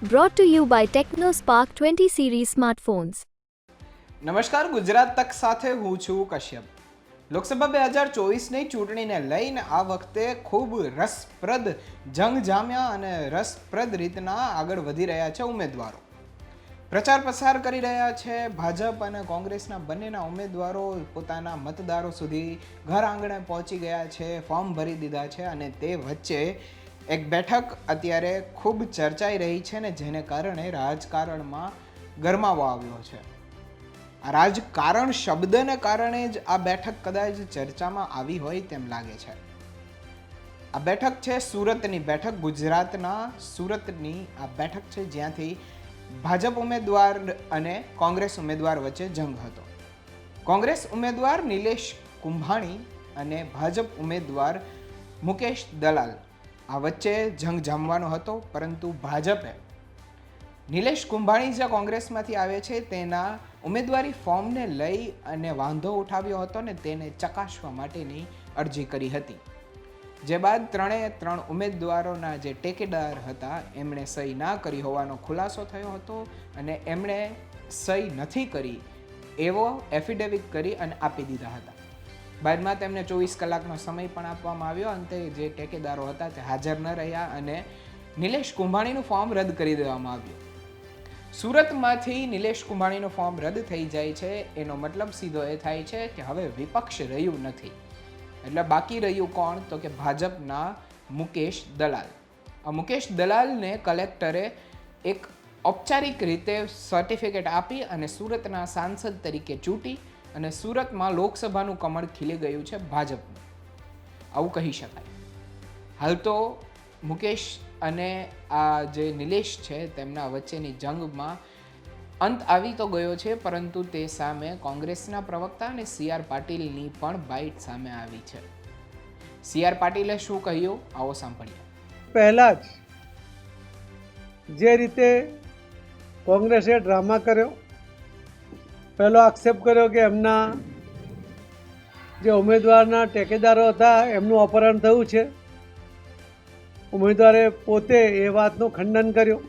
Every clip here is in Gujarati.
Brought to you by TechnoSpark 20 series smartphones. નમસ્કાર, ગુજરાત તક સાથે હું છું કશ્યપ. લોકસભા 2024ની ચૂંટણીને લઈને આ વખતે ખૂબ રસપ્રદ જંગ જામ્યા અને રસપ્રદ રીતના આગળ વધી રહ્યા છે ઉમેદવારો. પ્રચાર પ્રસાર કરી રહ્યા છે. ભાજપ અને કોંગ્રેસના બંનેના ઉમેદવારો પોતાના મતદારો સુધી ઘર આંગણે પહોંચી ગયા છે, ફોર્મ ભરી દીધા છે અને તે વચ્ચે એક બેઠક અત્યારે ખૂબ ચર્ચાઈ રહી છે ને જેને કારણે રાજકારણમાં ગરમાવો આવ્યો છે. આ રાજકારણ શબ્દને કારણે જ આ બેઠક કદાચ ચર્ચામાં આવી હોય તેમ લાગે છે. આ બેઠક છે સુરતની બેઠક, ગુજરાતના સુરતની આ બેઠક છે જ્યાંથી ભાજપ ઉમેદવાર અને કોંગ્રેસ ઉમેદવાર વચ્ચે જંગ હતો. કોંગ્રેસ ઉમેદવાર નિલેશ કુંભાણી અને ભાજપ ઉમેદવાર મુકેશ દલાલ આ વચ્ચે જંગ જામવાનો હતો, પરંતુ ભાજપે નિલેશ કુંભાણી જે કોંગ્રેસમાંથી આવે છે તેના ઉમેદવારી ફોર્મને લઈ અને વાંધો ઉઠાવ્યો હતો ને તેને ચકાસવા માટેની અરજી કરી હતી. જે બાદ ત્રણ ઉમેદવારોના જે ટેકેદાર હતા એમણે સહી ના કરી હોવાનો ખુલાસો થયો હતો અને એમણે સહી નથી કરી એવો એફિડેવિટ કરી અને આપી દીધા હતા. બાદમાં તેમને 24 કલાકનો સમય પણ આપવામાં આવ્યો. અંતે જે ટેકેદારો હતા તે હાજર ન રહ્યા અને નિલેશ કુંભાણીનું ફોર્મ રદ કરી દેવામાં આવ્યું. સુરતમાંથી નિલેશ કુંભાણીનું ફોર્મ રદ થઈ જાય છે એનો મતલબ સીધો એ થાય છે કે હવે વિપક્ષ રહ્યું નથી. એટલે બાકી રહ્યું કોણ? તો કે ભાજપના મુકેશ દલાલ. આ મુકેશ દલાલને કલેક્ટરે એક ઔપચારિક રીતે સર્ટિફિકેટ આપી અને સુરતના સાંસદ તરીકે ચૂંટી અને સુરતમાં લોકસભાનું કમળ ખીલી ગયું છે ભાજપનું, આવું કહી શકાય. હાલ તો મુકેશ અને આ જે નિલેશ છે તેમના વચ્ચેની જંગમાં અંત આવી તો ગયો છે, પરંતુ તે સામે કોંગ્રેસના પ્રવક્તા અને CR પાટીલની પણ બાઇટ સામે આવી છે. CR પાટીલે શું કહ્યું આવો સાંભળીએ. પહેલા જ જે રીતે કોંગ્રેસે ડ્રામા કર્યો, પહેલો આક્ષેપ કર્યો કે એમના જે ઉમેદવારના ટેકેદારો હતા એમનું અપહરણ થયું છે. ઉમેદવારે પોતે એ વાતનું ખંડન કર્યું.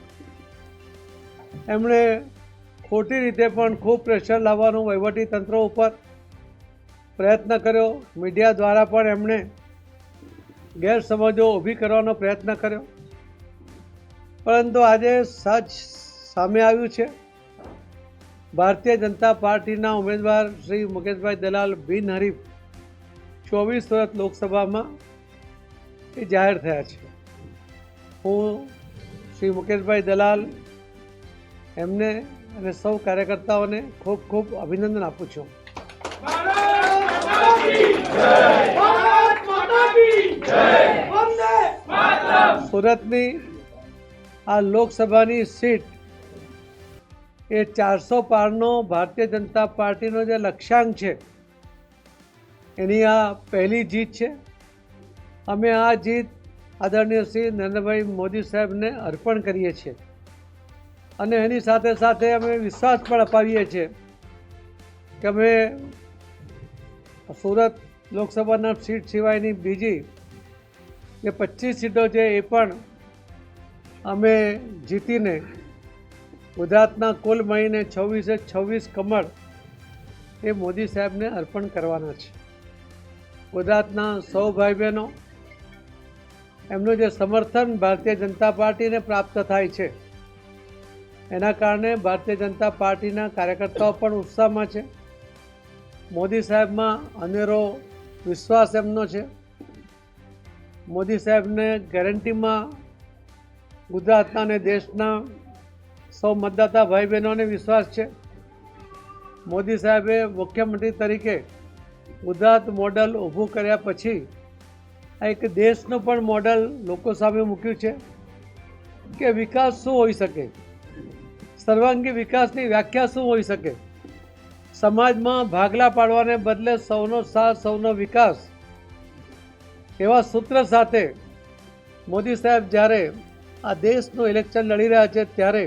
એમણે ખોટી રીતે પણ ખૂબ પ્રેશર લાવવાનો વહીવટી તંત્ર ઉપર પ્રયત્ન કર્યો. મીડિયા દ્વારા પણ એમણે ગેરસમજો ઊભી કરવાનો પ્રયત્ન કર્યો. પરંતુ આજે સચ સામે આવ્યું છે. ભારતીય જનતા પાર્ટીના ઉમેદવાર શ્રી મુકેશભાઈ દલાલ બિનહરીફ 24 સુરત લોકસભામાં એ જાહેર થયા છે. હું શ્રી મુકેશભાઈ દલાલ એમને અને સૌ કાર્યકર્તાઓને ખૂબ ખૂબ અભિનંદન આપું છું. સુરતની આ લોકસભાની સીટ એ 400 પારનો ભારતીય જનતા પાર્ટીનો જે લક્ષ્યાંક છે એની આ પહેલી જીત છે. અમે આ જીત આદરણીય શ્રી નરેન્દ્રભાઈ મોદી સાહેબને અર્પણ કરીએ છીએ અને એની સાથે સાથે અમે વિશ્વાસ પણ અપાવીએ છીએ કે અમે સુરત લોકસભાના સીટ સિવાયની બીજી જે 25 સીટો છે એ પણ અમે જીતીને ગુજરાતના કુલ મળીને 26 કમળ એ મોદી સાહેબને અર્પણ કરવાના છે. ગુજરાતના સૌ ભાઈ બહેનો એમનું જે સમર્થન ભારતીય જનતા પાર્ટીને પ્રાપ્ત થાય છે એના કારણે ભારતીય જનતા પાર્ટીના કાર્યકર્તાઓ પણ ઉત્સાહમાં છે. મોદી સાહેબમાં અનેરો વિશ્વાસ એમનો છે. મોદી સાહેબને ગેરંટીમાં ગુજરાતના અને દેશના સૌ મતદાતા ભાઈ બહેનોને વિશ્વાસ છે. મોદી સાહેબે મુખ્યમંત્રી તરીકે ગુજરાત મોડલ ઊભું કર્યા પછી આ એક દેશનું પણ મોડલ લોકો સામે મૂક્યું છે કે વિકાસ શું હોઈ શકે, સર્વાંગી વિકાસની વ્યાખ્યા શું હોઈ શકે. સમાજમાં ભાગલા પાડવાને બદલે સૌનો સાથ સૌનો વિકાસ એવા સૂત્ર સાથે મોદી સાહેબ જ્યારે આ દેશનું ઇલેક્શન લડી રહ્યા છે ત્યારે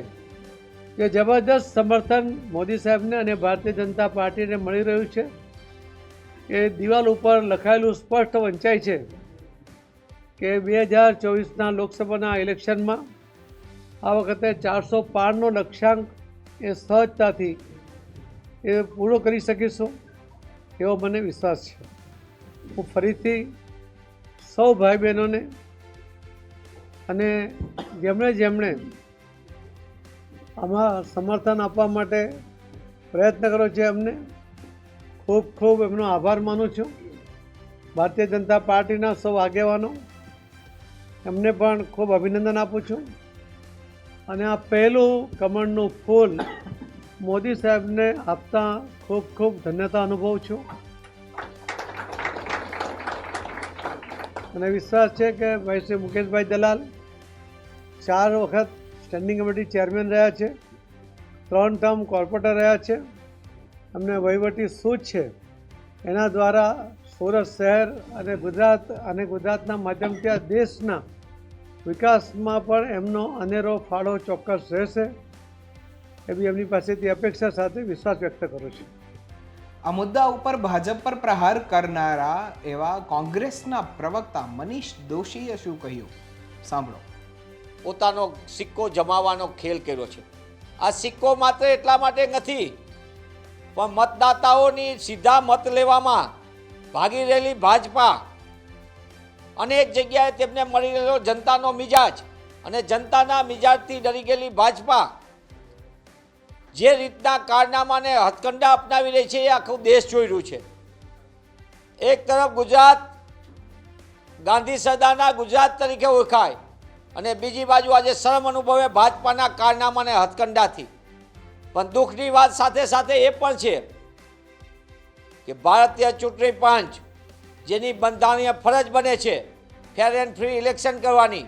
જે જબરદસ્ત સમર્થન મોદી સાહેબને અને ભારતીય જનતા પાર્ટીને મળી રહ્યું છે એ દિવાલ ઉપર લખાયેલું સ્પષ્ટ વંચાય છે કે 2024ના લોકસભાના ઇલેક્શનમાં આ વખતે 405નો લક્ષ્યાંક એ સહજતાથી એ પૂરો કરી શકીશું એવો મને વિશ્વાસ છે. હું ફરીથી સૌ ભાઈ બહેનોને અને જેમણે આમાં સમર્થન આપવા માટે પ્રયત્ન કર્યો છે એમને ખૂબ ખૂબ એમનો આભાર માનું છું. ભારતીય જનતા પાર્ટીના સૌ આગેવાનો એમને પણ ખૂબ અભિનંદન આપું છું. અને આ પહેલું કમળનું ફૂલ મોદી સાહેબને આપતા ખૂબ ખૂબ ધન્યતા અનુભવું છું. અને વિશ્વાસ છે કે ભાઈ શ્રી મુકેશભાઈ દલાલ 4 વખત સ્ટેન્ડિંગ કમિટી ચેરમેન રહ્યા છે, 3 ટર્મ કોર્પોરેટર રહ્યા છે. અમને વહીવટી સૂઝ છે એના દ્વારા સુરત શહેર અને ગુજરાતના માધ્યમથી આ દેશના વિકાસમાં પણ એમનો અનેરો ફાળો ચોક્કસ રહેશે એવી એમની પાસેથી અપેક્ષા સાથે વિશ્વાસ વ્યક્ત કરું છું. આ મુદ્દા ઉપર ભાજપ પર પ્રહાર કરનારા એવા કોંગ્રેસના પ્રવક્તા મનીષ દોશીએ શું કહ્યું, સાંભળો. પોતાનો સિક્કો જમાવવાનો ખેલ કર્યો છે. આ સિક્કો માત્ર એટલા માટે નથી, પણ મતદાતાઓની સીધા મત લેવામાં ભાગી રહેલી ભાજપા, અનેક જગ્યાએ તેમને મળી રહેલો જનતાનો મિજાજ અને જનતાના મિજાજથી ડરી ગયેલી ભાજપા જે રીતના કારનામાને હથકંડા અપનાવી રહી છે એ આખું દેશ જોઈ રહ્યું છે. એક તરફ ગુજરાત ગાંધી સદાના ગુજરાત તરીકે ઓળખાય અને બીજી બાજુ આજે શરમ અનુભવે ભાજપાના કારનામાને હથકંડાથી. પણ દુઃખની વાત સાથે સાથે એ પણ છે કે ભારતીય ચૂંટણી પંચ જેની બંધારણીય ફરજ બને છે ફેર એન્ડ ફ્રી ઇલેક્શન કરવાની,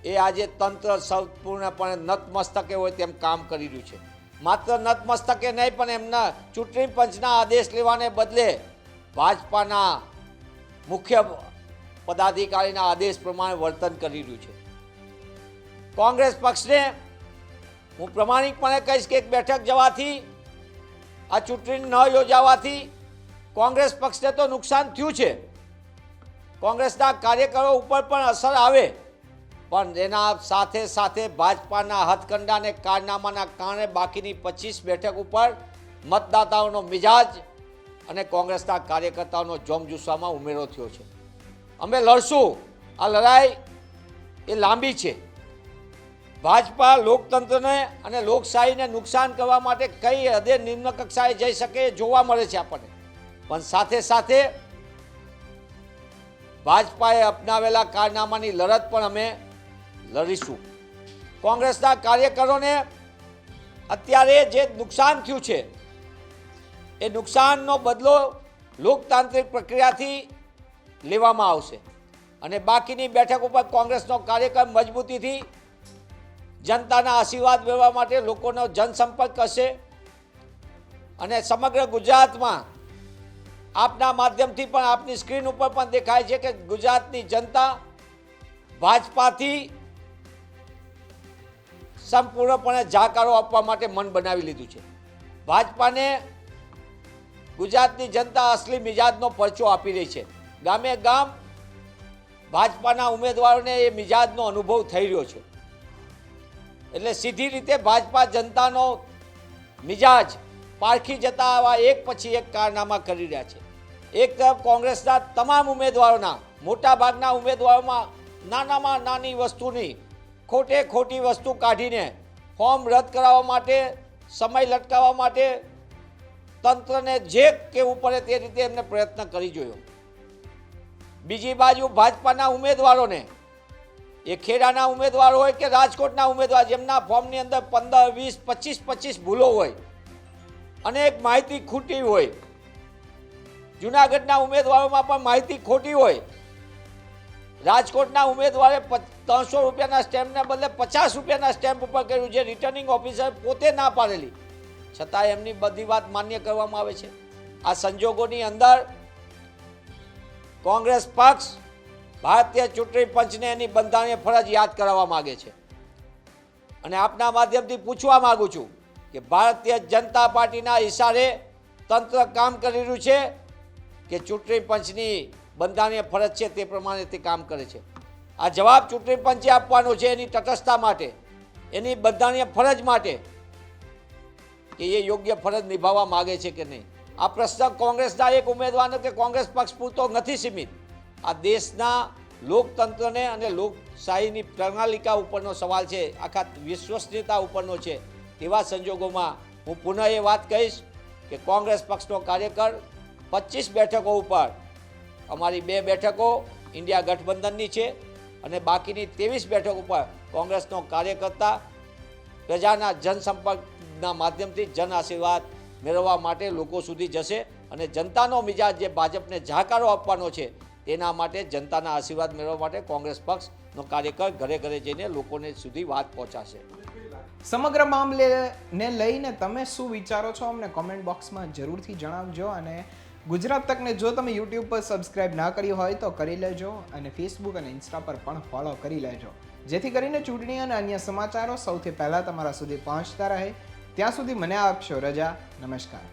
એ આજે તંત્ર સંપૂર્ણપણે નતમસ્તકે હોય તેમ કામ કરી રહ્યું છે. માત્ર નતમસ્તકે નહીં, પણ એમના ચૂંટણી પંચના આદેશ લેવાને બદલે ભાજપાના મુખ્ય પદાધિકારીના આદેશ પ્રમાણે વર્તન કરી રહ્યું છે. કોંગ્રેસ પક્ષને હું પ્રમાણિકપણે કહીશ કે એક બેઠક જવાથી, આ ચૂંટણી ન યોજાવાથી કોંગ્રેસ પક્ષને તો નુકસાન થયું છે, કોંગ્રેસના કાર્યકરો ઉપર પણ અસર આવે, પણ એના સાથે સાથે ભાજપાના હથકંડાને કારનામાના કારણે બાકીની 25 બેઠક ઉપર મતદાતાઓનો મિજાજ અને કોંગ્રેસના કાર્યકર્તાઓનો જોમજુસ્સામાં ઉમેરો થયો છે. અમે લડશું. આ લડાઈ એ લાંબી છે. ભાજપા લોકતંત્રને અને લોકશાહીને નુકસાન કરવા માટે કઈ હદે નિમ્ન કક્ષાએ જઈ શકે એ જોવા મળે છે આપણને. પણ સાથે સાથે ભાજપાએ અપનાવેલા કારનામાની લડત પણ અમે લડીશું. કોંગ્રેસના કાર્યકરોને અત્યારે જે નુકસાન થયું છે એ નુકસાનનો બદલો લોકતાંત્રિક પ્રક્રિયાથી લેવામાં આવશે અને બાકીની બેઠક ઉપર કોંગ્રેસનો કાર્યક્રમ મજબૂતીથી જનતાના આશીર્વાદ મેળવવા માટે લોકોનો જનસંપર્ક કરશે અને સમગ્ર ગુજરાતમાં આપના માધ્યમથી પણ આપની સ્ક્રીન ઉપર પણ દેખાય છે કે ગુજરાતની જનતા ભાજપાથી સંપૂર્ણપણે જાકારો આપવા માટે મન બનાવી લીધું છે. ભાજપાને ગુજરાતની જનતા અસલી મિજાજનો પરચો આપી રહી છે. ગામે ગામ ભાજપાના ઉમેદવારોને એ મિજાજનો અનુભવ થઈ રહ્યો છે. એટલે સીધી રીતે ભાજપા જનતાનો મિજાજ પારખી જતા આવા એક પછી એક કારનામા કરી રહ્યા છે. એક તરફ કોંગ્રેસના તમામ ઉમેદવારોના મોટા ભાગના ઉમેદવારોમાં નાનામાં નાની વસ્તુની ખોટી વસ્તુ કાઢીને ફોર્મ રદ કરાવવા માટે, સમય લટકાવવા માટે તંત્રને જે કહેવું પડે તે રીતે એમને પ્રયત્ન કરી જોયો. બીજી બાજુ ભાજપાના ઉમેદવારોને, એ ખેડાના ઉમેદવારો હોય કે રાજકોટના ઉમેદવાર, જેમના ફોર્મની અંદર 15, 20, 25 ભૂલો હોય, અનેક માહિતી ખોટી હોય, જૂનાગઢના ઉમેદવારોમાં પણ માહિતી ખોટી હોય, રાજકોટના ઉમેદવારે 300 રૂપિયાના સ્ટેમ્પને બદલે 50 રૂપિયાના સ્ટેમ્પ ઉપર કર્યું, જે રિટર્નિંગ ઓફિસર પોતે ના પાડેલી, છતાં એમની બધી વાત માન્ય કરવામાં આવે છે. આ સંજોગોની અંદર કોંગ્રેસ પક્ષ ભારતીય ચૂંટણી પંચને એની બંધારણીય ફરજ યાદ કરાવવા માગે છે અને આપના માધ્યમથી પૂછવા માગું છું કે ભારતીય જનતા પાર્ટીના ઇશારે તંત્ર કામ કરી રહ્યું છે કે ચૂંટણી પંચની બંધારણીય ફરજ છે તે પ્રમાણે તે કામ કરે છે. આ જવાબ ચૂંટણી પંચે આપવાનો છે એની તટસ્થતા માટે. એની બંધારણીય ફરજ માટે કે એ યોગ્ય ફરજ નિભાવવા માગે છે કે નહીં. આ પ્રશ્ન કોંગ્રેસના એક ઉમેદવારનો કે કોંગ્રેસ પક્ષ પૂરતો નથી સીમિત. આ દેશના લોકતંત્રને અને લોકશાહીની પ્રણાલિકા ઉપરનો સવાલ છે, આખા વિશ્વસનીયતા ઉપરનો છે. એવા સંજોગોમાં હું પુનઃ એ વાત કહીશ કે કોંગ્રેસ પક્ષનો કાર્યકર 25 બેઠકો ઉપર, અમારી 2 બેઠકો ઇન્ડિયા ગઠબંધનની છે અને બાકીની 23 બેઠક ઉપર કોંગ્રેસનો કાર્યકર્તા પ્રજાના જનસંપર્કના માધ્યમથી જન આશીર્વાદ મેળવવા માટે લોકો સુધી જશે અને જનતાનો મિજાજ જે ભાજપને જાકારો આપવાનો છે તેના માટે જનતાના આશીર્વાદ મેળવવા માટે કોંગ્રેસ પક્ષનો કાર્યકર ઘરે ઘરે જઈને લોકોને સુધી વાત પહોંચાશે. સમગ્ર મામલેને લઈને તમે શું વિચારો છો અમને કોમેન્ટ બોક્સમાં જરૂરથી જણાવજો. અને ગુજરાત તકને જો તમે યુટ્યુબ પર સબસ્ક્રાઇબ ના કર્યું હોય તો કરી લેજો અને ફેસબુક અને ઇન્સ્ટા પર પણ ફોલો કરી લેજો, જેથી કરીને ચૂંટણી અને અન્ય સમાચારો સૌથી પહેલાં તમારા સુધી પહોંચતા રહે. ત્યાં સુધી મને આપશો રજા. નમસ્કાર.